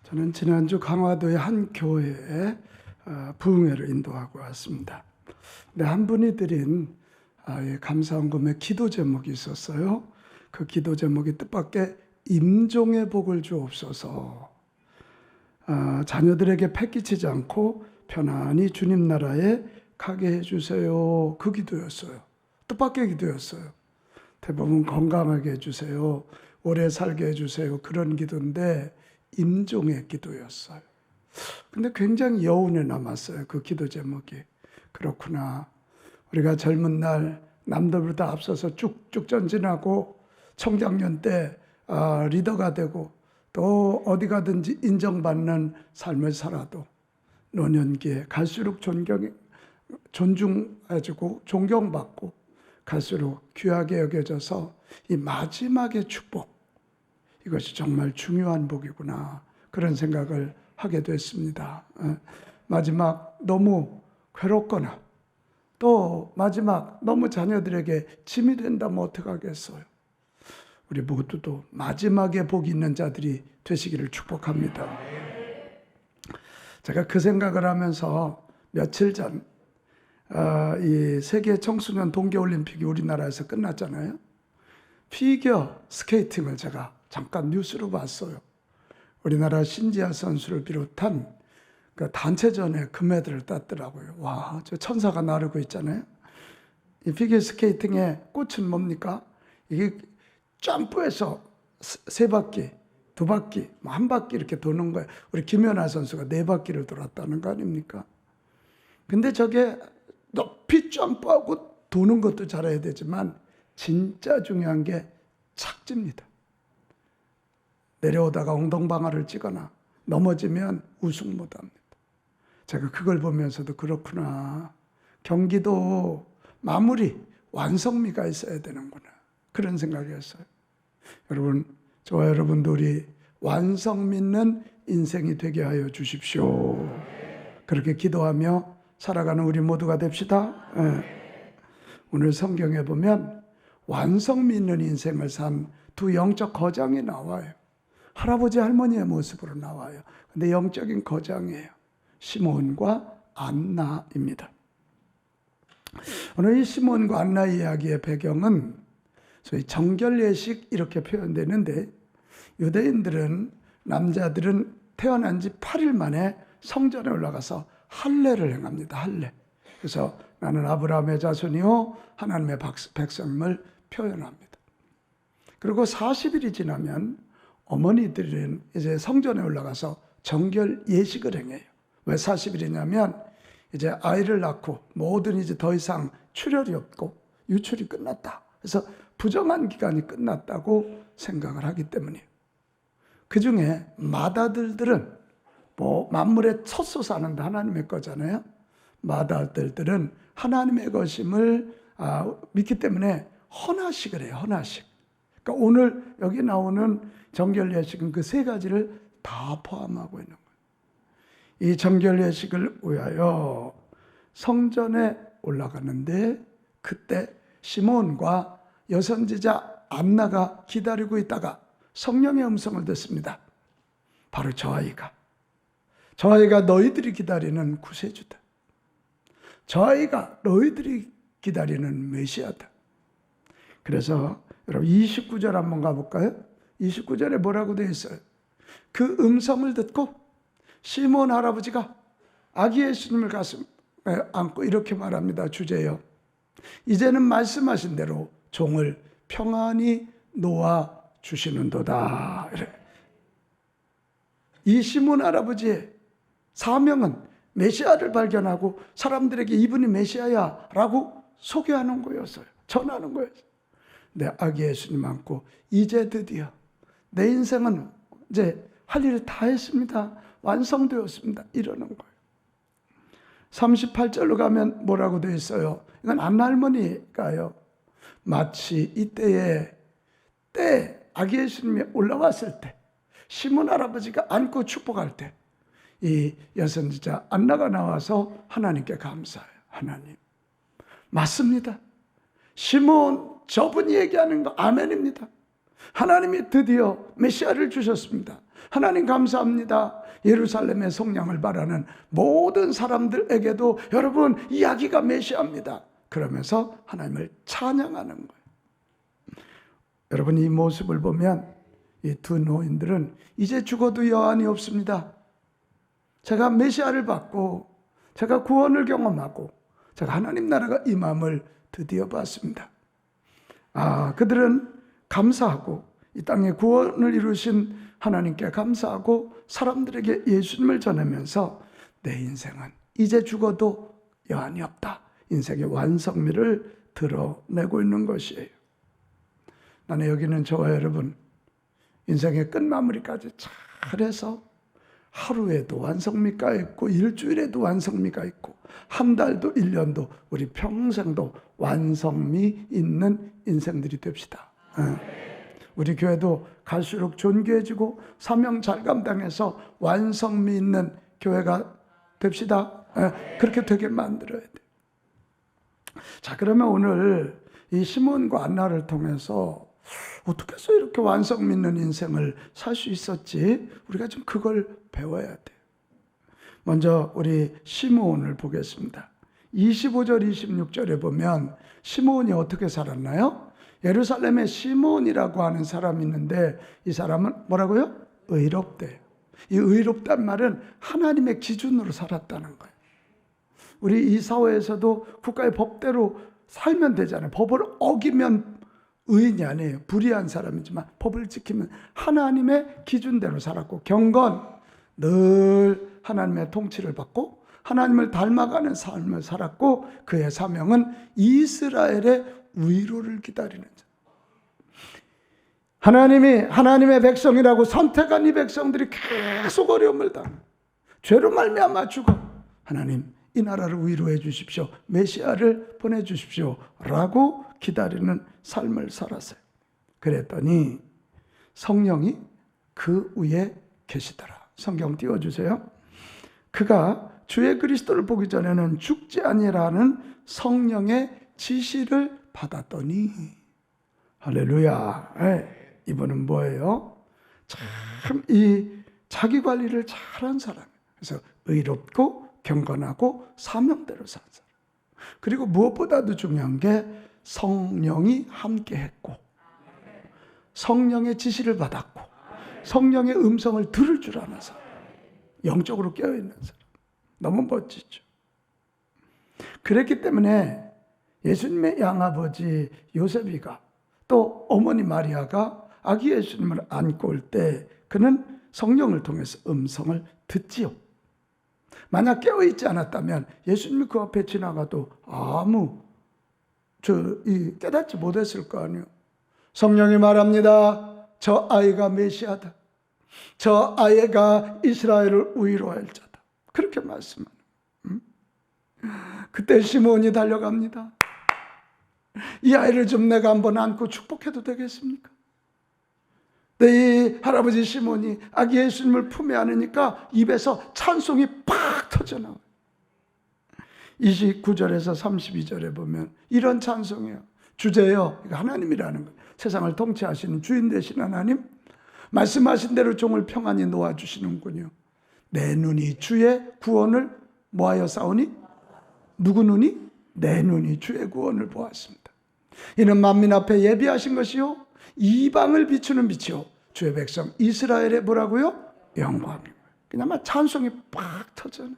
저는 지난주 강화도의 한 교회에 부흥회를 인도하고 왔습니다. 근데 한 분이 드린 감사헌금의 기도 제목이 있었어요. 그 기도 제목이 뜻밖의 임종의 복을 주옵소서. 자녀들에게 패기치지 않고 편안히 주님 나라에 가게 해주세요. 그 기도였어요. 뜻밖의 기도였어요. 대부분 건강하게 해주세요. 오래 살게 해주세요. 그런 기도인데 임종의 기도였어요. 근데 굉장히 여운에 남았어요. 그 기도 제목이. 그렇구나. 우리가 젊은 날 남들보다 앞서서 쭉쭉 전진하고 청장년 때 리더가 되고 또 어디 가든지 인정받는 삶을 살아도 노년기에 갈수록 존중해주고 존경받고 갈수록 귀하게 여겨져서 이 마지막의 축복, 이것이 정말 중요한 복이구나, 그런 생각을 하게 됐습니다. 마지막 너무 괴롭거나 또 마지막 너무 자녀들에게 짐이 된다면 어떡하겠어요. 우리 모두도 마지막에 복이 있는 자들이 되시기를 축복합니다. 제가 그 생각을 하면서 며칠 전 이 세계 청소년 동계올림픽이 우리나라에서 끝났잖아요. 피겨 스케이팅을 제가 잠깐 뉴스로 봤어요. 우리나라 신지아 선수를 비롯한 그 단체전에 금메달을 땄더라고요. 와, 저 천사가 나르고 있잖아요. 이 피겨 스케이팅의 꽃은 뭡니까? 이게 점프해서 세 바퀴, 두 바퀴, 한 바퀴 이렇게 도는 거예요. 우리 김연아 선수가 네 바퀴를 돌았다는 거 아닙니까? 근데 저게 높이 점프하고 도는 것도 잘해야 되지만 진짜 중요한 게 착지입니다. 내려오다가 엉덩방아를 찌거나 넘어지면 우승 못합니다. 제가 그걸 보면서도 그렇구나. 경기도 마무리, 완성미가 있어야 되는구나, 그런 생각이었어요. 여러분, 저와 여러분도 우리 완성 믿는 인생이 되게 하여 주십시오. 그렇게 기도하며 살아가는 우리 모두가 됩시다. 오늘 성경에 보면 완성 믿는 인생을 산 두 영적 거장이 나와요. 할아버지 할머니의 모습으로 나와요. 근데 영적인 거장이에요. 시몬과 안나입니다. 오늘 이 시몬과 안나 이야기의 배경은 소위 정결예식 이렇게 표현되는데, 유대인들은 남자들은 태어난 지 8일 만에 성전에 올라가서 할례를 행합니다. 할례. 그래서 나는 아브라함의 자손이요 하나님의 백성을 표현합니다. 그리고 40일이 지나면 어머니들은 이제 성전에 올라가서 정결 예식을 행해요. 왜 40일이냐면 이제 아이를 낳고 모든 이제 더 이상 출혈이 없고 유출이 끝났다. 그래서 부정한 기간이 끝났다고 생각을 하기 때문이에요. 그 중에 맏아들들은 만물의 첫 솟아난다 하나님의 거잖아요. 맏아들들은 하나님의 것임을 믿기 때문에 헌화식을 해요. 헌화식. 그러니까 오늘 여기 나오는 정결예식은 그 세 가지를 다 포함하고 있는 거예요. 이 정결예식을 위하여 성전에 올라가는데 그때 시몬과 여선지자 안나가 기다리고 있다가 성령의 음성을 듣습니다. 바로 저 아이가 너희들이 기다리는 구세주다. 저 아이가 너희들이 기다리는 메시아다. 그래서 여러분 29절 한번 가볼까요? 29절에 뭐라고 되어 있어요? 그 음성을 듣고 시몬 할아버지가 아기 예수님을 가슴에 안고 이렇게 말합니다. 주제요, 이제는 말씀하신 대로 종을 평안히 놓아 주시는도다. 이 시몬 할아버지의 사명은 메시아를 발견하고 사람들에게 이분이 메시아야 라고 소개하는 거였어요. 전하는 거였어요. 내 아기 예수님 안고 이제 드디어 내 인생은 이제 할 일을 다 했습니다. 완성되었습니다. 이러는 거예요. 38절로 가면 뭐라고 되어 있어요? 이건 안나 할머니가요, 마치 이때에 아기 예수님이 올라왔을 때 시몬 할아버지가 안고 축복할 때 이 여선지자 안나가 나와서 하나님께 감사해요. 하나님, 맞습니다. 시몬 저분이 얘기하는 거 아멘입니다. 하나님이 드디어 메시아를 주셨습니다. 하나님 감사합니다. 예루살렘의 성령을 바라는 모든 사람들에게도 여러분 이야기가 메시아입니다. 그러면서 하나님을 찬양하는 거예요. 여러분 이 모습을 보면 이 두 노인들은 이제 죽어도 여한이 없습니다. 제가 메시아를 받고 제가 구원을 경험하고 제가 하나님 나라가 임함을 드디어 봤습니다. 그들은 감사하고 이 땅에 구원을 이루신 하나님께 감사하고 사람들에게 예수님을 전하면서 내 인생은 이제 죽어도 여한이 없다. 인생의 완성미를 드러내고 있는 것이에요. 나는 여기는 저와 여러분 인생의 끝마무리까지 잘해서 하루에도 완성미가 있고 일주일에도 완성미가 있고 한 달도 1년도 우리 평생도 완성미 있는 인생들이 됩시다. 우리 교회도 갈수록 존귀해지고 사명 잘 감당해서 완성미 있는 교회가 됩시다. 그렇게 되게 만들어야 돼요. 자, 그러면 오늘 이 시몬과 안나를 통해서 어떻게 해서 이렇게 완성 있는 인생을 살 수 있었지? 우리가 좀 그걸 배워야 돼요. 먼저 우리 시몬을 보겠습니다. 25절 26절에 보면 시몬이 어떻게 살았나요? 예루살렘에 시몬이라고 하는 사람이 있는데 이 사람은 뭐라고요? 의롭대요. 이 의롭단 말은 하나님의 기준으로 살았다는 거예요. 우리 이 사회에서도 국가의 법대로 살면 되잖아요. 법을 어기면 의인이 아니에요. 불의한 사람이지만 법을 지키면 하나님의 기준대로 살았고 경건 늘 하나님의 통치를 받고 하나님을 닮아가는 삶을 살았고 그의 사명은 이스라엘의 위로를 기다리는 자. 하나님이 하나님의 백성이라고 선택한 이 백성들이 계속 어려움을 당해 죄로 말미암아 죽어 하나님 이 나라를 위로해 주십시오. 메시아를 보내주십시오. 라고 기다리는 삶을 살았어요. 그랬더니 성령이 그 위에 계시더라. 성경 띄워주세요. 그가 주의 그리스도를 보기 전에는 죽지 아니라는 성령의 지시를 받았더니 할렐루야. 이분은 뭐예요? 참 이 자기 관리를 잘한 사람. 그래서 의롭고 경건하고 사명대로 산 사람. 그리고 무엇보다도 중요한 게 성령이 함께했고 성령의 지시를 받았고 성령의 음성을 들을 줄 아는 사람. 영적으로 깨어있는 사람. 너무 멋지죠. 그랬기 때문에 예수님의 양아버지 요셉이가 또 어머니 마리아가 아기 예수님을 안고 올 때 그는 성령을 통해서 음성을 듣지요. 만약 깨어있지 않았다면 예수님이 그 앞에 지나가도 아무 깨닫지 못했을 거 아니에요. 성령이 말합니다. 저 아이가 메시아다. 저 아이가 이스라엘을 위로할 자다. 그렇게 말씀하는. 그때 시몬이 달려갑니다. 이 아이를 좀 내가 한번 안고 축복해도 되겠습니까? 이 할아버지 시몬이 아기 예수님을 품에 안으니까 입에서 찬송이 팍 터져나와요. 29절에서 32절에 보면 이런 찬송이에요. 주제요. 이거 하나님이라는 거예요. 세상을 통치하시는 주인 되신 하나님. 말씀하신 대로 종을 평안히 놓아주시는군요. 내 눈이 주의 구원을 뭐하여 싸우니? 누구 눈이? 내 눈이 주의 구원을 보았습니다. 이는 만민 앞에 예비하신 것이요 이방을 비추는 빛이요 주의 백성 이스라엘의 뭐라고요? 영광입니다. 그냥 찬송이 팍 터져요.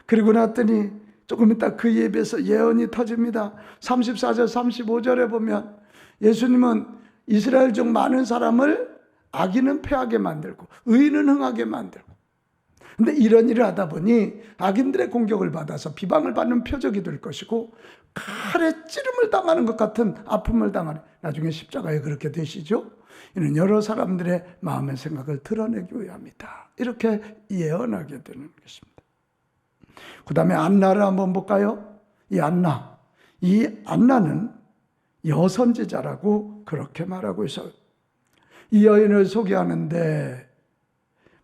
그리고 났더니 조금 이따 그 예배에서 예언이 터집니다. 34절 35절에 보면 예수님은 이스라엘 중 많은 사람을 악인은 패하게 만들고 의인은 흥하게 만들고 근데 이런 일을 하다 보니 악인들의 공격을 받아서 비방을 받는 표적이 될 것이고 칼에 찌름을 당하는 것 같은 아픔을 당하는 나중에 십자가에 그렇게 되시죠. 이는 여러 사람들의 마음의 생각을 드러내기 위함이다. 이렇게 예언하게 되는 것입니다. 그 다음에 안나를 한번 볼까요? 이 안나는 여선지자라고 그렇게 말하고 있어요. 이 여인을 소개하는데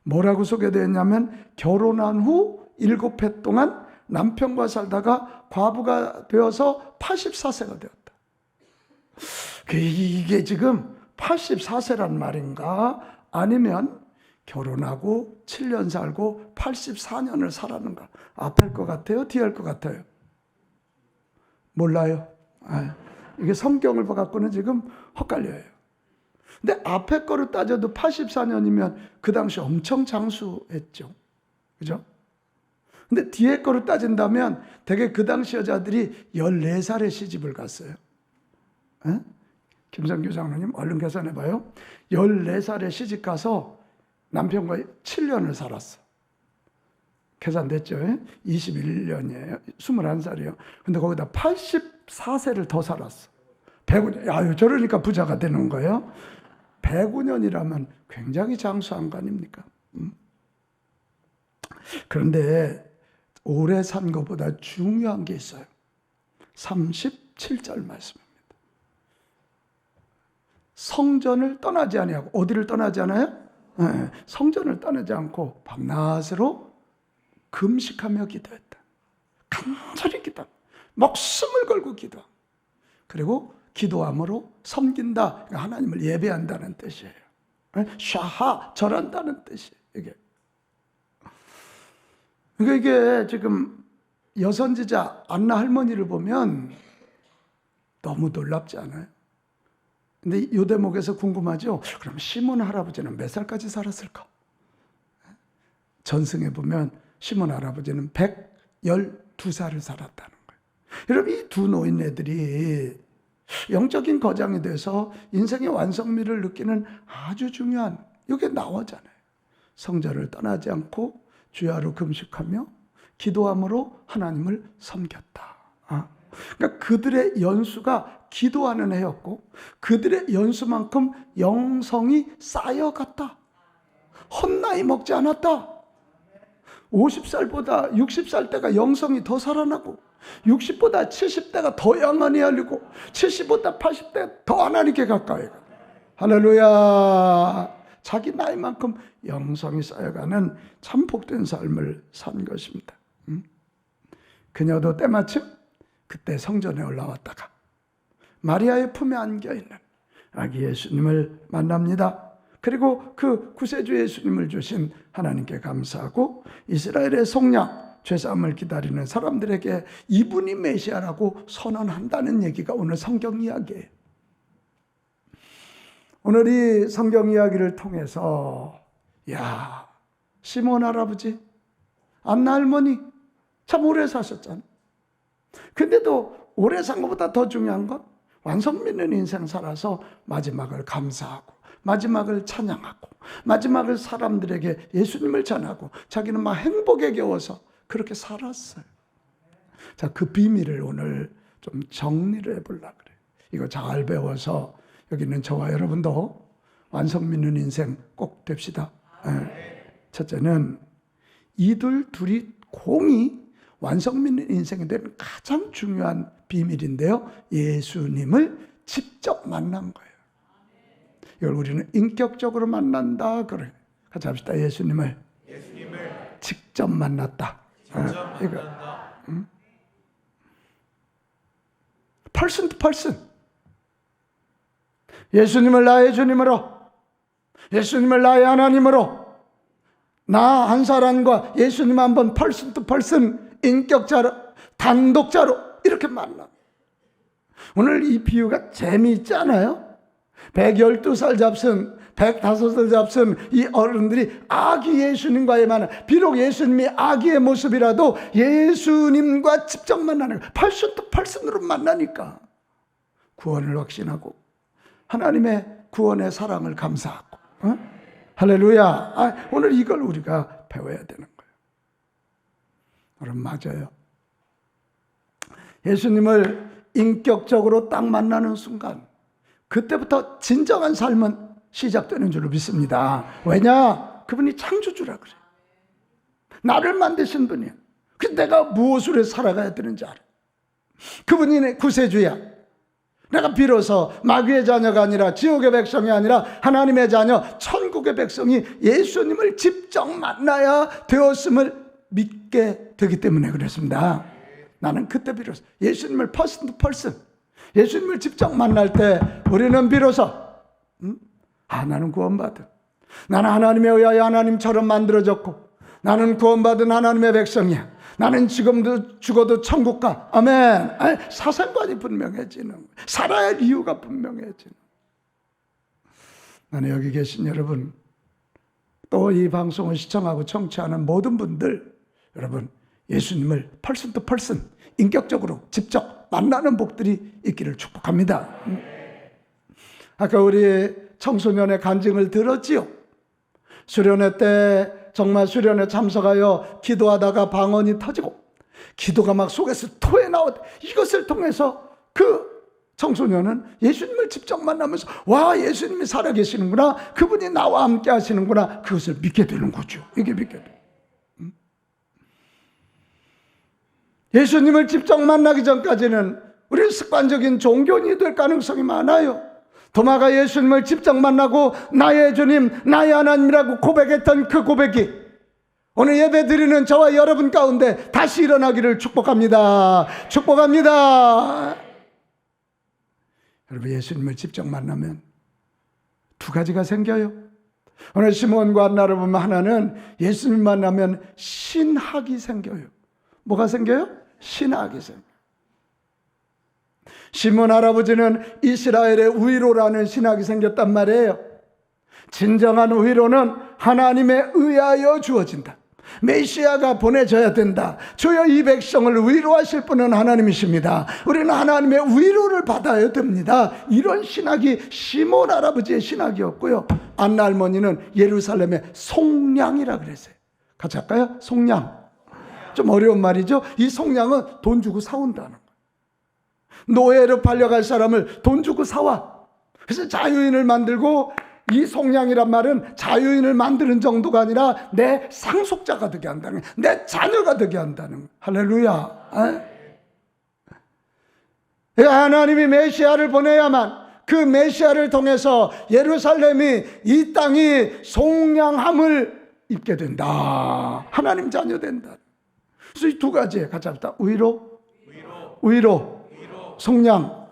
뭐라고 소개되었냐면 결혼한 후 7해 동안 남편과 살다가 과부가 되어서 84세가 되었다. 이게 지금 84세란 말인가 아니면 결혼하고 7년 살고 84년을 살았는가? 앞할 것 같아요? 뒤할 것 같아요? 몰라요. 이게 성경을 봐갖고는 지금 헛갈려요. 근데 앞에 거로 따져도 84년이면 그 당시 엄청 장수했죠. 그죠? 근데 뒤에 거로 따진다면 되게 그 당시 여자들이 14살에 시집을 갔어요. 김성규 장로님 얼른 계산해봐요. 14살에 시집 가서 남편과 7년을 살았어. 계산됐죠? 21년이에요. 21살이에요. 근데 거기다 84세를 더 살았어. 105년. 아유, 저러니까 부자가 되는 거예요. 105년이라면 굉장히 장수한 거 아닙니까? 그런데 오래 산 것보다 중요한 게 있어요. 37절 말씀입니다. 성전을 떠나지 아니하고, 어디를 떠나지 않아요? 성전을 떠나지 않고 밤낮으로 금식하며 기도했다. 간절히 기도, 목숨을 걸고 기도. 그리고 기도함으로 섬긴다. 그러니까 하나님을 예배한다는 뜻이에요. 샤하, 절한다는 뜻이에요. 이게 지금 여선지자 안나 할머니를 보면 너무 놀랍지 않아요? 근데 이 대목에서 궁금하죠? 그럼 시몬 할아버지는 몇 살까지 살았을까? 전승에 보면 시몬 할아버지는 112살을 살았다는 거예요. 여러분, 이 두 노인네들이 영적인 거장이 돼서 인생의 완성미를 느끼는 아주 중요한, 이게 나오잖아요. 성전을 떠나지 않고 주야로 금식하며 기도함으로 하나님을 섬겼다. 그러니까 그들의 연수가 기도하는 해였고 그들의 연수만큼 영성이 쌓여갔다. 헛나이 먹지 않았다. 50살보다 60살 때가 영성이 더 살아나고 60보다 70대가 더 영원히 열리고 70보다 80대 더 하나님께 가까이 가. 할렐루야. 자기 나이만큼 영성이 쌓여가는 참 복된 삶을 산 것입니다. 그녀도 때마침 그때 성전에 올라왔다가 마리아의 품에 안겨있는 아기 예수님을 만납니다. 그리고 그 구세주 예수님을 주신 하나님께 감사하고 이스라엘의 속량, 죄사함을 기다리는 사람들에게 이분이 메시아라고 선언한다는 얘기가 오늘 성경 이야기예요. 오늘 이 성경 이야기를 통해서 야, 시몬 할아버지, 안나 할머니 참 오래 사셨잖아. 근데도 오래 산 것보다 더 중요한 건 완성 믿는 인생 살아서 마지막을 감사하고 마지막을 찬양하고 마지막을 사람들에게 예수님을 전하고 자기는 막 행복에 겨워서 그렇게 살았어요. 자, 그 비밀을 오늘 좀 정리를 해보려고 그래요. 이거 잘 배워서 여기 있는 저와 여러분도 완성 믿는 인생 꼭 됩시다. 첫째는 이들 둘이 공이 완성 믿는 인생이 되는 가장 중요한 비밀인데요. 예수님을 직접 만난 거예요. 이걸 우리는 인격적으로 만난다. 그래. 같이 합시다. 예수님을 직접 만났다. 이거. person to person. 예수님을 나의 주님으로, 예수님을 나의 하나님으로, 나 한 사람과 예수님 한번 person to person, 인격자로, 단독자로 이렇게 만나. 오늘 이 비유가 재미있지 않아요? 112살 잡순, 105살 잡순 이 어른들이 아기 예수님과의 만남, 비록 예수님이 아기의 모습이라도 예수님과 직접 만나는 거예요. person to person으로 만나니까 구원을 확신하고 하나님의 구원의 사랑을 감사하고, 할렐루야. 오늘 이걸 우리가 배워야 되는 거예요. 여러분, 맞아요. 예수님을 인격적으로 딱 만나는 순간 그때부터 진정한 삶은 시작되는 줄로 믿습니다. 왜냐? 그분이 창조주라 그래. 나를 만드신 분이야. 그래서 내가 무엇으로 살아가야 되는지 알아. 그분이 내 구세주야. 내가 비로소 마귀의 자녀가 아니라 지옥의 백성이 아니라 하나님의 자녀, 천국의 백성이 예수님을 직접 만나야 되었음을 믿게 되기 때문에 그랬습니다. 나는 그때 비로소 예수님을 person to person, 예수님을 직접 만날 때 우리는 비로소 나는 구원받은, 나는 하나님에 의하여 하나님처럼 만들어졌고 나는 구원받은 하나님의 백성이야. 나는 지금도 죽어도 천국 가. 아멘. 사상관이 분명해지는, 살아야 할 이유가 분명해지는. 나는 여기 계신 여러분, 또 이 방송을 시청하고 청취하는 모든 분들, 여러분 예수님을 펄슨 투 펄슨, 인격적으로 직접 만나는 복들이 있기를 축복합니다. 아까 우리 청소년의 간증을 들었지요. 수련회 때 정말 수련회 참석하여 기도하다가 방언이 터지고 기도가 막 속에서 토해나오다. 이것을 통해서 그 청소년은 예수님을 직접 만나면서 와, 예수님이 살아계시는구나, 그분이 나와 함께 하시는구나, 그것을 믿게 되는 거죠. 이게 믿게 돼. 예수님을 직접 만나기 전까지는 우리는 습관적인 종교인이 될 가능성이 많아요. 도마가 예수님을 직접 만나고 나의 주님, 나의 하나님이라고 고백했던 그 고백이 오늘 예배 드리는 저와 여러분 가운데 다시 일어나기를 축복합니다. 축복합니다. 여러분, 예수님을 직접 만나면 두 가지가 생겨요. 오늘 시몬과 안나를 보면 하나는 예수님 만나면 신학이 생겨요. 뭐가 생겨요? 신학이 생겨요. 시몬 할아버지는 이스라엘의 위로라는 신학이 생겼단 말이에요. 진정한 위로는 하나님에 의하여 주어진다. 메시아가 보내져야 된다. 주여 이 백성을 위로하실 분은 하나님이십니다. 우리는 하나님의 위로를 받아야 됩니다. 이런 신학이 시몬 할아버지의 신학이었고요. 안나 할머니는 예루살렘의 속량이라 그랬어요. 같이 할까요? 속량. 좀 어려운 말이죠. 이 속량은 돈 주고 사온다는 거예요. 노예로 팔려갈 사람을 돈 주고 사와. 그래서 자유인을 만들고, 이 속량이란 말은 자유인을 만드는 정도가 아니라 내 상속자가 되게 한다는 거예요. 내 자녀가 되게 한다는 거예요. 할렐루야. 하나님이 메시아를 보내야만 그 메시아를 통해서 예루살렘이, 이 땅이 속량함을 입게 된다. 하나님 자녀 된다. 그래서 이 두 가지에 같이 합시다. 위로. 속량.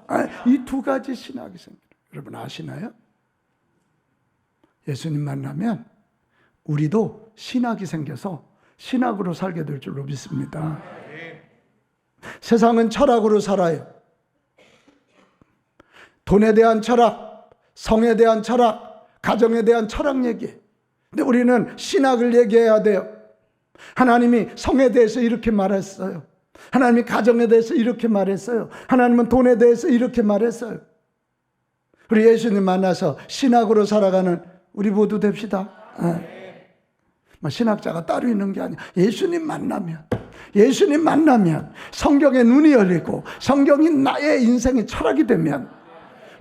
이 두 가지 신학이 생겨요. 여러분 아시나요? 예수님 만나면 우리도 신학이 생겨서 신학으로 살게 될 줄로 믿습니다. 세상은 철학으로 살아요. 돈에 대한 철학, 성에 대한 철학, 가정에 대한 철학 얘기예요. 근데 우리는 신학을 얘기해야 돼요. 하나님이 성에 대해서 이렇게 말했어요. 하나님이 가정에 대해서 이렇게 말했어요. 하나님은 돈에 대해서 이렇게 말했어요. 우리 예수님 만나서 신학으로 살아가는 우리 모두 됩시다. 신학자가 따로 있는 게 아니야. 예수님 만나면 성경의 눈이 열리고 성경이 나의 인생의 철학이 되면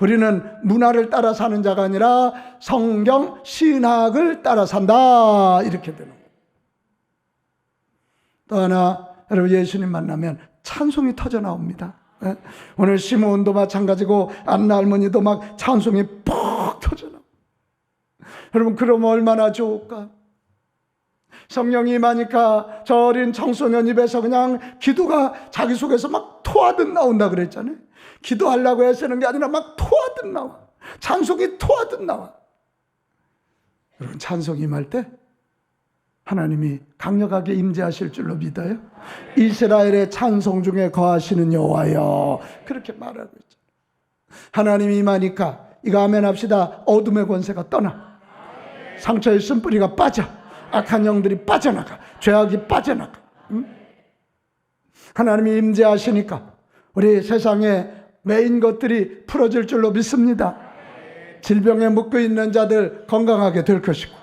우리는 문화를 따라 사는 자가 아니라 성경 신학을 따라 산다. 이렇게 되는 거예요. 또 하나, 여러분 예수님 만나면 찬송이 터져 나옵니다. 오늘 시몬도 마찬가지고 안나 할머니도 막 찬송이 퍽 터져 나옵니다. 여러분 그러면 얼마나 좋을까? 성령이 임하니까 저 어린 청소년 입에서 그냥 기도가 자기 속에서 막 토하듯 나온다 그랬잖아요. 기도하려고 애쓰는 게 아니라 막 토하듯 나와. 찬송이 토하듯 나와. 여러분 찬송이 임할 때 하나님이 강력하게 임재하실 줄로 믿어요. 이스라엘의 찬송 중에 거하시는 여호와여, 그렇게 말하고 있잖아요. 하나님이 임하니까 이거 아멘 합시다. 어둠의 권세가 떠나, 상처의 쓴뿌리가 빠져, 악한 영들이 빠져나가, 죄악이 빠져나가. 하나님이 임재하시니까 우리 세상에 매인 것들이 풀어질 줄로 믿습니다. 질병에 묶여 있는 자들 건강하게 될 것이고,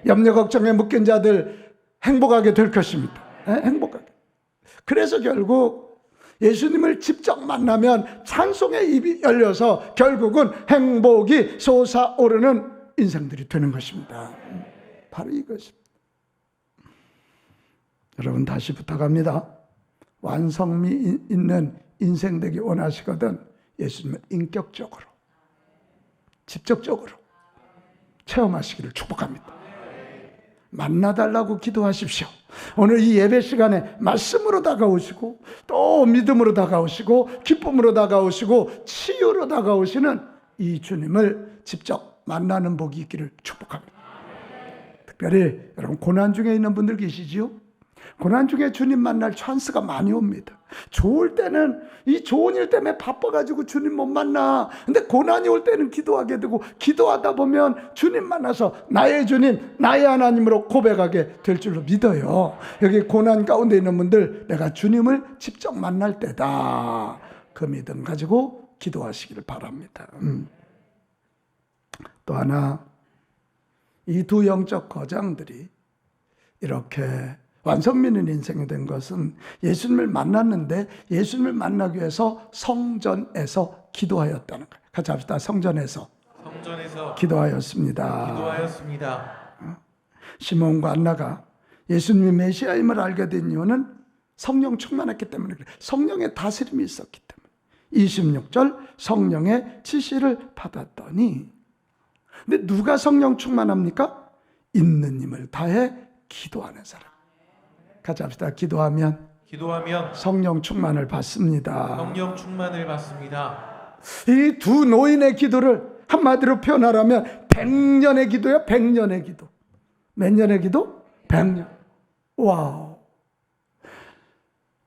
염려 걱정에 묶인 자들 행복하게 될 것입니다. 행복하게. 그래서 결국 예수님을 직접 만나면 찬송의 입이 열려서 결국은 행복이 솟아오르는 인생들이 되는 것입니다. 바로 이것입니다. 여러분 다시 부탁합니다. 완성미 있는 인생 되기 원하시거든 예수님을 인격적으로, 직접적으로 체험하시기를 축복합니다. 만나달라고 기도하십시오. 오늘 이 예배 시간에 말씀으로 다가오시고 또 믿음으로 다가오시고 기쁨으로 다가오시고 치유로 다가오시는 이 주님을 직접 만나는 복이 있기를 축복합니다. 특별히 여러분 고난 중에 있는 분들 계시지요? 고난 중에 주님 만날 찬스가 많이 옵니다. 좋을 때는 이 좋은 일 때문에 바빠가지고 주님 못 만나. 근데 고난이 올 때는 기도하게 되고, 기도하다 보면 주님 만나서 나의 주님, 나의 하나님으로 고백하게 될 줄로 믿어요. 여기 고난 가운데 있는 분들, 내가 주님을 직접 만날 때다, 그 믿음 가지고 기도하시기를 바랍니다. 또 하나, 이 두 영적 거장들이 이렇게 완성민인 인생이 된 것은 예수님을 만났는데 예수님을 만나기 위해서 성전에서 기도하였다는 거예요. 같이 합시다. 성전에서 기도하였습니다. 시몬과 안나가 예수님이 메시아임을 알게 된 이유는 성령 충만했기 때문에 그래요. 성령의 다스림이 있었기 때문에. 26절, 성령의 지시를 받았더니. 근데 누가 성령 충만합니까? 있는 힘을 다해 기도하는 사람. 같이 합시다. 기도하면 성령 충만을 받습니다. 이 두 노인의 기도를 한마디로 표현하라면 100년의 기도야. 100년의 기도. 몇 년의 기도? 100년. 와우.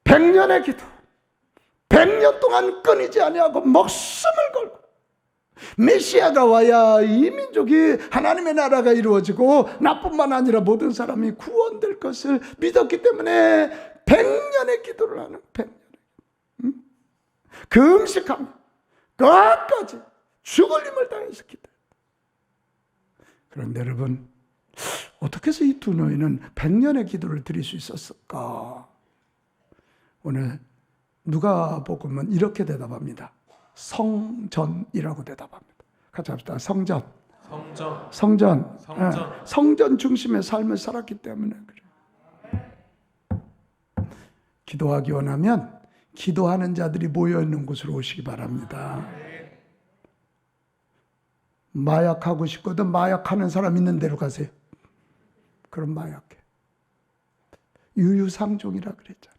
100년의 기도. 100년 동안 끊이지 아니하고 목숨을 걸고 메시아가 와야 이 민족이 하나님의 나라가 이루어지고 나뿐만 아니라 모든 사람이 구원될 것을 믿었기 때문에 100년의 기도를 하는 100년의 금식하며 끝까지 죽을 힘을 다해서 기도해요. 그런데 여러분, 어떻게 해서 이 두 노인은 100년의 기도를 드릴 수 있었을까? 오늘 누가복음은 이렇게 대답합니다. 성전이라고 대답합니다. 같이 합시다. 성전. 성전 중심의 삶을 살았기 때문에 그래요. 기도하기 원하면 기도하는 자들이 모여있는 곳으로 오시기 바랍니다. 마약하고 싶거든 마약하는 사람 있는 데로 가세요. 그럼 마약해. 유유상종이라 그랬잖아요.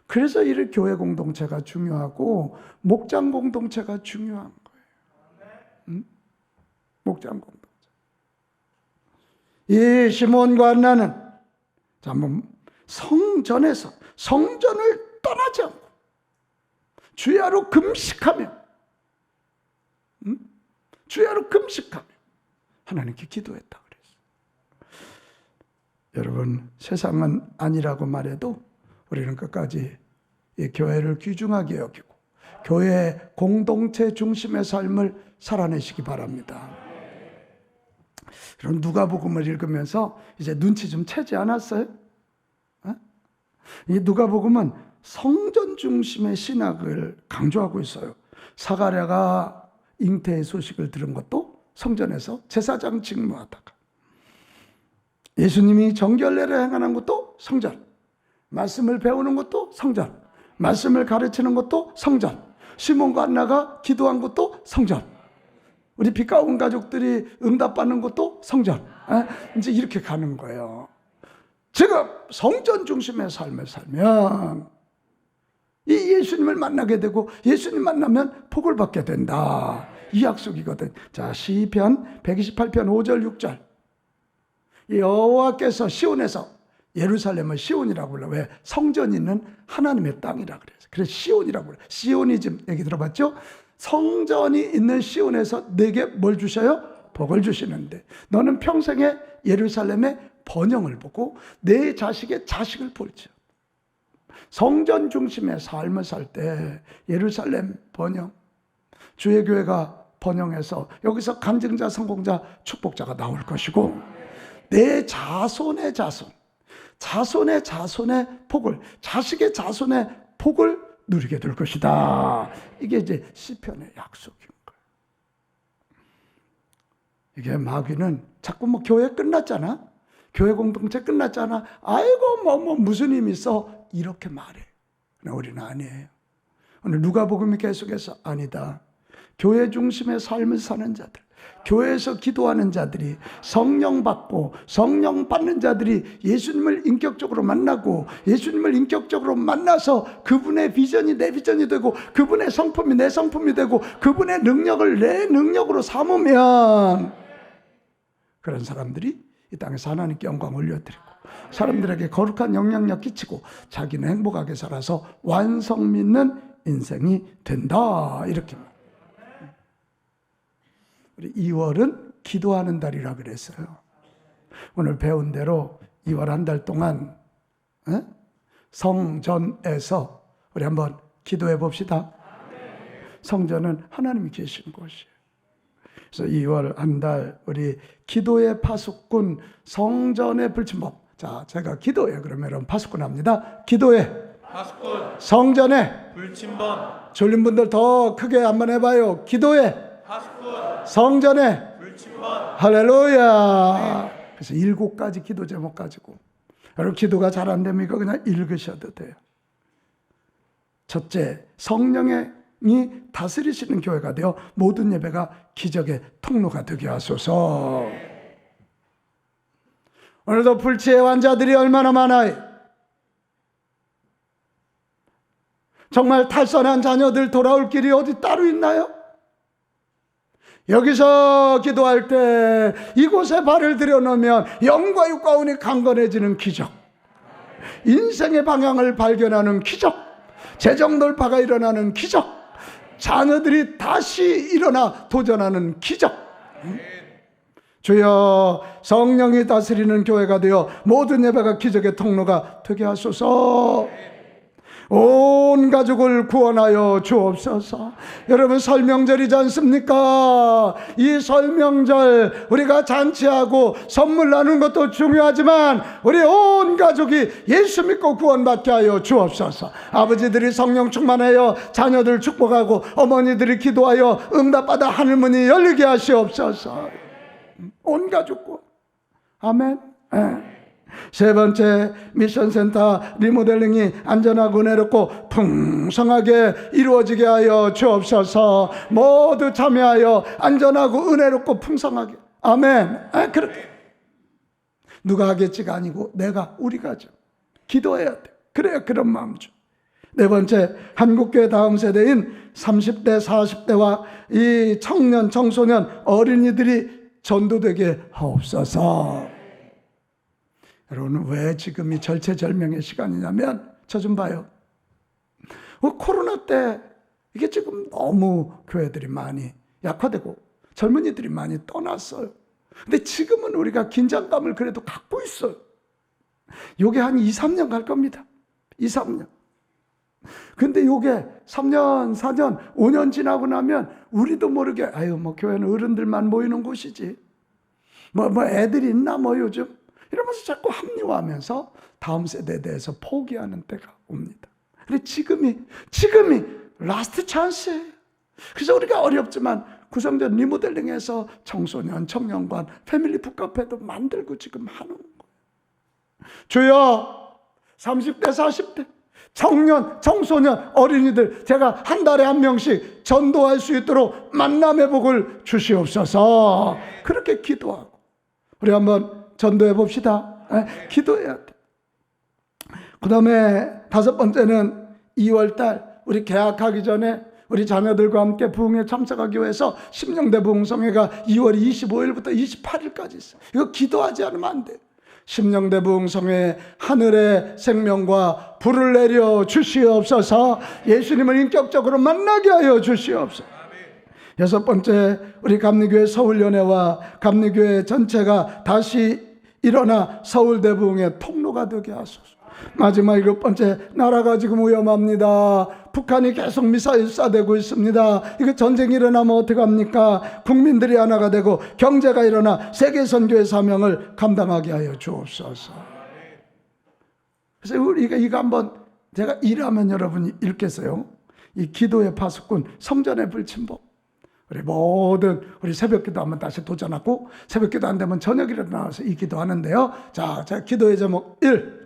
그래서 이 교회 공동체가 중요하고 목장 공동체가 중요한 거예요. 목장 공동체. 이 시몬과 안나는 한번 성전에서 성전을 떠나지 않고 주야로 금식하며 주야로 금식하며 하나님께 기도했다 그랬어요. 여러분, 세상은 아니라고 말해도 우리는 끝까지 이 교회를 귀중하게 여기고 교회 공동체 중심의 삶을 살아내시기 바랍니다. 그럼 누가복음을 읽으면서 이제 눈치 좀 채지 않았어요? 이 누가복음은 성전 중심의 신학을 강조하고 있어요. 사가랴가 잉태의 소식을 들은 것도 성전에서 제사장 직무하다가, 예수님이 정결례를 행하는 것도 성전, 말씀을 배우는 것도 성전, 말씀을 가르치는 것도 성전, 시몬과 안나가 기도한 것도 성전, 우리 빛과 온 가족들이 응답받는 것도 성전. 이제 이렇게 가는 거예요. 지금 성전 중심의 삶을 살면 이 예수님을 만나게 되고 예수님 만나면 복을 받게 된다. 이 약속이거든. 자, 시편 128편 5절 6절. 여호와께서 시온에서, 예루살렘을 시온이라고 불러. 왜? 성전이 있는 하나님의 땅이라 그래서. 그래서 시온이라고 불러. 시오니즘 얘기 들어봤죠? 성전이 있는 시온에서 내게 뭘 주셔요? 복을 주시는데 너는 평생에 예루살렘의 번영을 보고 내 자식의 자식을 볼지. 성전 중심의 삶을 살 때 예루살렘 번영, 주의 교회가 번영해서 여기서 간증자, 성공자, 축복자가 나올 것이고, 내 자손의 자손, 자손의 자손의 복을, 자식의 자손의 복을 누리게 될 것이다. 이게 이제 시편의 약속인 거예요. 이게 마귀는 자꾸 뭐 교회 끝났잖아, 교회 공동체 끝났잖아, 아이고 뭐 무슨 힘이 있어, 이렇게 말해. 그러나 우리는 아니에요. 오늘 누가복음이 계속해서 아니다. 교회 중심의 삶을 사는 자들, 교회에서 기도하는 자들이, 성령 받고 성령 받는 자들이 예수님을 인격적으로 만나고 예수님을 인격적으로 만나서 그분의 비전이 내 비전이 되고 그분의 성품이 내 성품이 되고 그분의 능력을 내 능력으로 삼으면, 그런 사람들이 이 땅에서 하나님께 영광 올려드리고 사람들에게 거룩한 영향력 끼치고 자기는 행복하게 살아서 완성 믿는 인생이 된다. 이렇게. 우리 2월은 기도하는 달이라 그랬어요. 오늘 배운 대로 2월 한 달 동안 성전에서 우리 한번 기도해 봅시다. 성전은 하나님이 계시는 곳이에요. 그래서 2월 한 달 우리 기도의 파수꾼 성전의 불침법. 자, 제가 기도해 그러면 파수꾼 합니다. 기도해 파수꾼 성전의 불침번. 졸린 분들 더 크게 한번 해봐요. 기도해 파수꾼 성전의 불침번. 할렐루야. 그래서 7가지 기도 제목 가지고 여러분 기도가 잘 안 되면 이거 그냥 읽으셔도 돼요. 첫째, 성령이 다스리시는 교회가 되어 모든 예배가 기적의 통로가 되게 하소서. 오늘도 불치의 환자들이 얼마나 많아요. 정말 탈선한 자녀들 돌아올 길이 어디 따로 있나요? 여기서 기도할 때 이곳에 발을 들여놓으면 영과 육과 운이 강건해지는 기적, 인생의 방향을 발견하는 기적, 재정 돌파가 일어나는 기적, 자녀들이 다시 일어나 도전하는 기적. 주여, 성령이 다스리는 교회가 되어 모든 예배가 기적의 통로가 되게 하소서. 온 가족을 구원하여 주옵소서. 여러분, 설명절이지 않습니까? 이 설명절 우리가 잔치하고 선물 나누는 것도 중요하지만 우리 온 가족이 예수 믿고 구원받게 하여 주옵소서. 아버지들이 성령 충만하여 자녀들 축복하고 어머니들이 기도하여 응답받아 하늘문이 열리게 하시옵소서. 온 가족 구원. 아멘. 세 번째, 미션센터 리모델링이 안전하고 은혜롭고 풍성하게 이루어지게 하여 주옵소서. 모두 참여하여 안전하고 은혜롭고 풍성하게. 아멘. 그렇게 누가 하겠지가 아니고 우리가 좀 기도해야 돼. 그래야 그런 마음 줘. 네 번째, 한국교회 다음 세대인 30대 40대와 이 청년 청소년 어린이들이 전도되게 하옵소서. 여러분, 왜 지금 이 절체절명의 시간이냐면 저 좀 봐요. 코로나 때 이게 지금 너무 교회들이 많이 약화되고 젊은이들이 많이 떠났어요. 근데 지금은 우리가 긴장감을 그래도 갖고 있어요. 요게 한 2, 3년 갈 겁니다. 2, 3년. 근데 요게 3년, 4년, 5년 지나고 나면 우리도 모르게 교회는 어른들만 모이는 곳이지. 애들이 있나 요즘. 이러면서 자꾸 합리화하면서 다음 세대에 대해서 포기하는 때가 옵니다. 근데 지금이 라스트 찬스예요. 그래서 우리가 어렵지만 구성된 리모델링해서 청소년, 청년관, 패밀리 북카페도 만들고 지금 하는 거예요. 주여, 30대, 40대, 청년, 청소년, 어린이들 제가 한 달에 한 명씩 전도할 수 있도록 만남의 복을 주시옵소서. 그렇게 기도하고 우리 한번 전도해 봅시다. 기도해야 돼. 그 다음에 5번째는 2월달 우리 개학하기 전에 우리 자녀들과 함께 부흥회 참석하기 위해서 심령대 부흥성회가 2월 25일부터 28일까지 있어요. 이거 기도하지 않으면 안 돼요. 심령대 부흥성회 하늘의 생명과 불을 내려 주시옵소서. 예수님을 인격적으로 만나게 하여 주시옵소서. 6번째, 우리 감리교회 서울연회와 감리교회 전체가 다시 일어나 서울대 부흥의 통로가 되게 하소서. 마지막 7번째, 나라가 지금 위험합니다. 북한이 계속 미사일 쏴대고 있습니다. 이거 전쟁이 일어나면 어떡합니까? 국민들이 하나가 되고 경제가 일어나 세계 선교의 사명을 감당하게 하여 주옵소서. 그래서 우리가 이거 한번 제가 일하면 여러분이 읽겠어요. 이 기도의 파수꾼 성전의 불침법. 우리 모든 우리 새벽기도 한번 다시 도전하고 새벽기도 안 되면 저녁에 일어나서 이 기도하는데요. 자, 기도의 제목 1.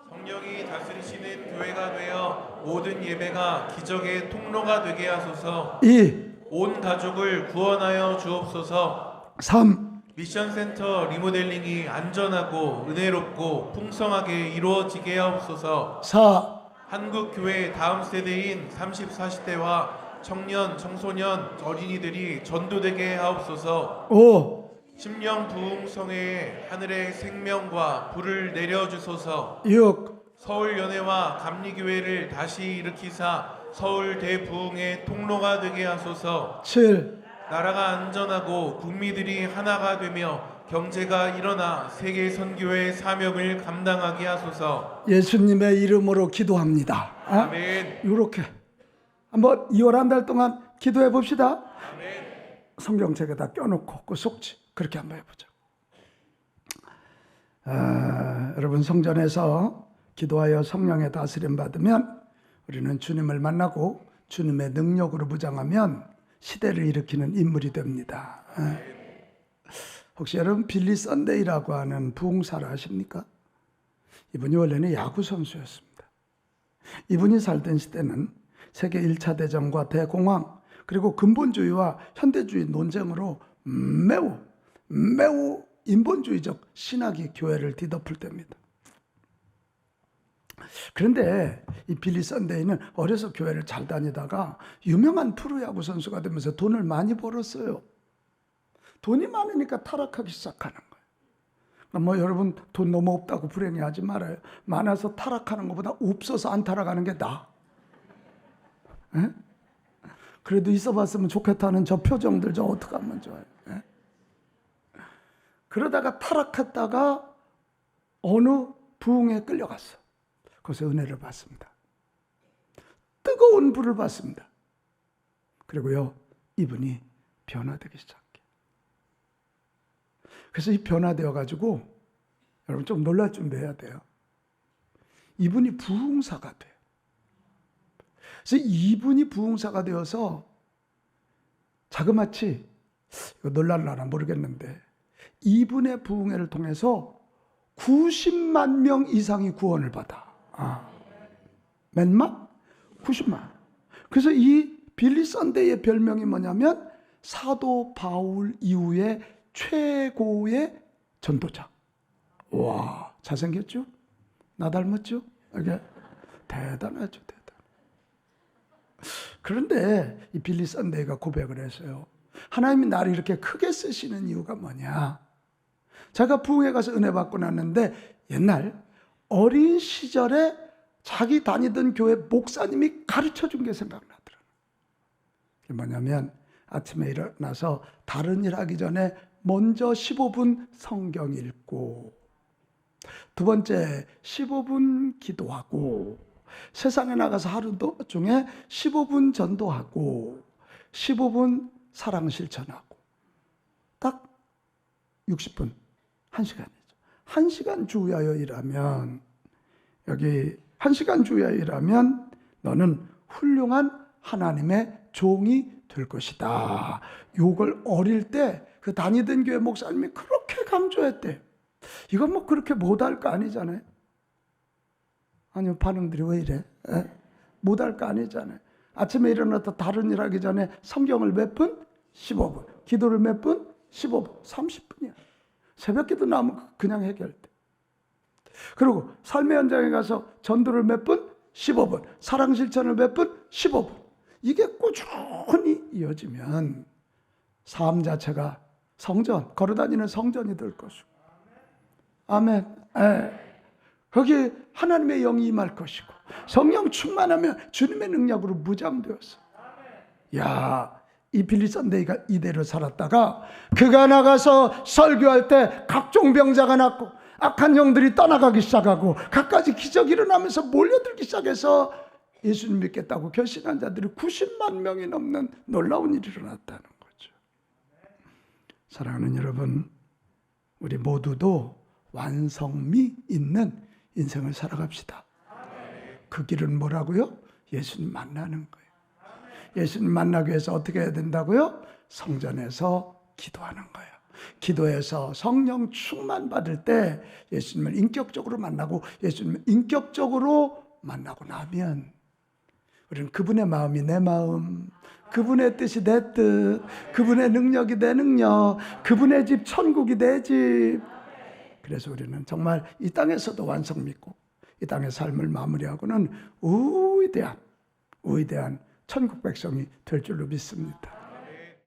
성령이 다스리시는 교회가 되어 모든 예배가 기적의 통로가 되게 하소서. 2. 온 가족을 구원하여 주옵소서. 3. 미션센터 리모델링이 안전하고 은혜롭고 풍성하게 이루어지게 하옵소서. 4. 한국교회 다음 세대인 30, 40대와 청년, 청소년, 어린이들이 전도되게 하옵소서. 5. 심령 부흥성에 하늘의 생명과 불을 내려주소서. 6. 서울 연회와 감리교회를 다시 일으키사 서울 대부흥의 통로가 되게 하소서. 7. 나라가 안전하고 국민들이 하나가 되며 경제가 일어나 세계 선교의 사명을 감당하게 하소서. 예수님의 이름으로 기도합니다. 아멘. 이렇게 한번 2월 한 달 동안 기도해 봅시다. 아멘. 성경책에다 껴놓고 그 속지 그렇게 한번 해보자. 여러분 성전에서 기도하여 성령의 다스림 받으면 우리는 주님을 만나고 주님의 능력으로 무장하면 시대를 일으키는 인물이 됩니다. 혹시 여러분 빌리 선데이라고 하는 부흥사를 아십니까? 이분이 원래는 야구 선수였습니다. 이분이 살던 시대는 세계 1차 대전과 대공황 그리고 근본주의와 현대주의 논쟁으로 매우 인본주의적 신학이 교회를 뒤덮을 때입니다. 그런데 이 빌리 선데이는 어려서 교회를 잘 다니다가 유명한 프로야구 선수가 되면서 돈을 많이 벌었어요. 돈이 많으니까 타락하기 시작하는 거예요. 그러니까 여러분 돈 너무 없다고 불행해하지 말아요. 많아서 타락하는 것보다 없어서 안 타락하는 게 나아. 에? 그래도 있어봤으면 좋겠다는 저 표정들 저 어떡하면 좋아요. 에? 그러다가 타락했다가 어느 부흥에 끌려갔어. 거기서 은혜를 받습니다. 뜨거운 불을 받습니다. 그리고요 이분이 변화되기 시작해요. 그래서 이 변화되어 가지고 여러분 좀 놀랄 준비해야 돼요. 이분이 부흥사가 돼요. 그래서 이분이 부흥사가 되어서 자그마치 이거 놀랄라나 모르겠는데 이분의 부흥회를 통해서 90만 명 이상이 구원을 받아. 몇만? 90만. 그래서 이 빌리 선데이의 별명이 뭐냐면 사도 바울 이후에 최고의 전도자. 와, 잘생겼죠? 나 닮았죠? 이게 대단하죠, 대단. 그런데 이 빌리 선데이가 고백을 했어요. 하나님이 나를 이렇게 크게 쓰시는 이유가 뭐냐? 제가 부흥회 가서 은혜 받고 났는데 옛날 어린 시절에 자기 다니던 교회 목사님이 가르쳐 준 게 생각나더라고요. 그게 뭐냐면 아침에 일어나서 다른 일 하기 전에 먼저 15분 성경 읽고 두 번째 15분 기도하고 세상에 나가서 하루 중에 15분 전도하고 15분 사랑 실천하고 딱 60분 1시간이죠. 1시간 주야여 일하면 여기 1시간 주야여 일하면 너는 훌륭한 하나님의 종이 될 것이다. 요걸 어릴 때 그 다니던 교회 목사님이 그렇게 강조했대. 이건 뭐 그렇게 못할 거 아니잖아요. 아니요, 반응들이 왜 이래? 못할 거 아니잖아요. 아침에 일어나서 다른 일 하기 전에 성경을 몇 분? 15분. 기도를 몇 분? 15분. 30분이야. 새벽 기도 나오면 그냥 해결돼. 그리고 삶의 현장에 가서 전도를 몇 분? 15분. 사랑 실천을 몇 분? 15분. 이게 꾸준히 이어지면 삶 자체가 성전, 걸어다니는 성전이 될 것이고. 아멘. 거기에 하나님의 영이 임할 것이고 성령 충만하면 주님의 능력으로 무장되었어. 야, 이 빌리 선데이가 이대로 살았다가 그가 나가서 설교할 때 각종 병자가 낫고 악한 영들이 떠나가기 시작하고 갖가지 기적이 일어나면서 몰려들기 시작해서 예수님 믿겠다고 결심한 자들이 90만 명이 넘는 놀라운 일이 일어났다는 거죠. 사랑하는 여러분, 우리 모두도 완성미 있는 인생을 살아갑시다. 그 길은 뭐라고요? 예수님 만나는 거예요. 예수님 만나기 위해서 어떻게 해야 된다고요? 성전에서 기도하는 거예요. 기도해서 성령 충만 받을 때 예수님을 인격적으로 만나고 예수님을 인격적으로 만나고 나면 우리는 그분의 마음이 내 마음, 그분의 뜻이 내 뜻, 그분의 능력이 내 능력, 그분의 집 천국이 내 집. 그래서 우리는 정말 이 땅에서도 완성 믿고 이 땅의 삶을 마무리하고는 위대한 천국 백성이 될 줄로 믿습니다.